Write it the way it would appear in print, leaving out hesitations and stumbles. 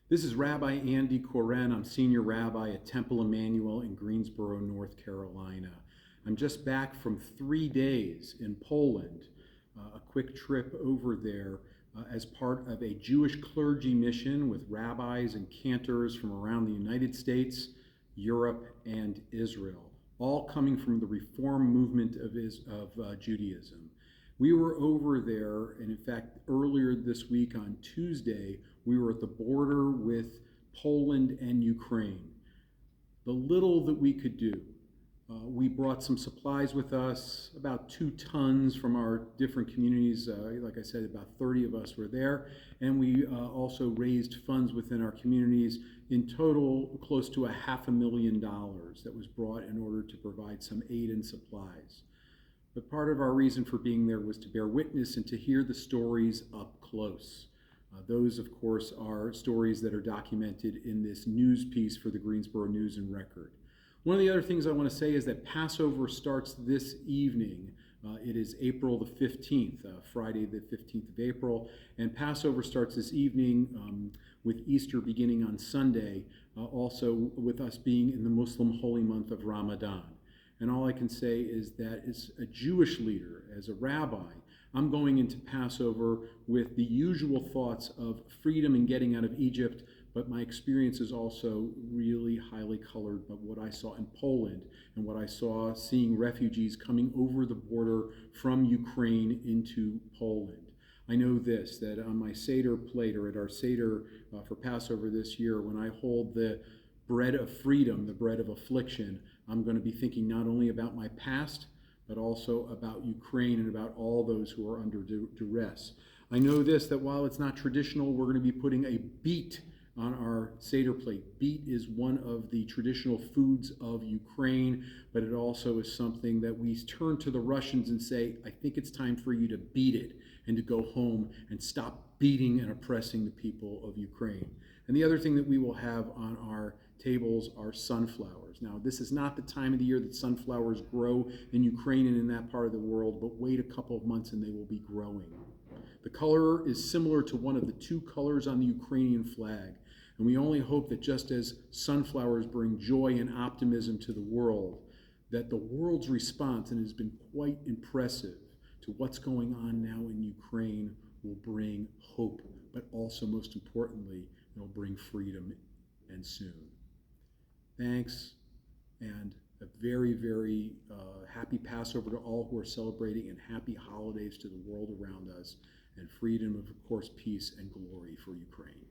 This is Rabbi Andy Koren. I'm Senior Rabbi at Temple Emanuel in Greensboro, North Carolina. I'm just back from 3 days in Poland, a quick trip over there as part of a Jewish clergy mission with rabbis and cantors from around the United States, Europe, and Israel, all coming from the Reform movement of Judaism. We were over there, and in fact, earlier this week on Tuesday, we were at the border with Poland and Ukraine. The little that we could do. We brought some supplies with us, about 2 tons from our different communities. Like I said, about 30 of us were there. And we also raised funds within our communities. In total, close to $500,000 that was brought in order to provide some aid and supplies. But part of our reason for being there was to bear witness and to hear the stories up close. Those, of course, are stories that are documented in this news piece for the Greensboro News and Record. One of the other things I want to say is that Passover starts this evening. It is April the 15th, Friday the 15th of April, and Passover starts this evening with Easter beginning on Sunday, also with us being in the Muslim holy month of Ramadan. And all I can say is that as a Jewish leader, as a rabbi, I'm going into Passover with the usual thoughts of freedom and getting out of Egypt, but my experience is also really highly colored by what I saw in Poland and what I saw seeing refugees coming over the border from Ukraine into Poland. I know this, that on my Seder plate, or at our Seder for Passover this year, when I hold the bread of freedom, the bread of affliction, I'm going to be thinking not only about my past, but also about Ukraine and about all those who are under duress. I know this, that while it's not traditional, we're going to be putting a beet on our Seder plate. Beet is one of the traditional foods of Ukraine, but it also is something that we turn to the Russians and say, I think it's time for you to beat it and to go home and stop beating and oppressing the people of Ukraine. And the other thing that we will have on our tables are sunflowers. Now, this is not the time of the year that sunflowers grow in Ukraine and in that part of the world, but wait a couple of months and they will be growing. The color is similar to one of the 2 colors on the Ukrainian flag. And we only hope that just as sunflowers bring joy and optimism to the world, that the world's response, and it has been quite impressive, to what's going on now in Ukraine will bring hope, but also, most importantly, it'll bring freedom, and soon. Thanks, and a very, very happy Passover to all who are celebrating, and happy holidays to the world around us, and freedom, of course, peace and glory for Ukraine.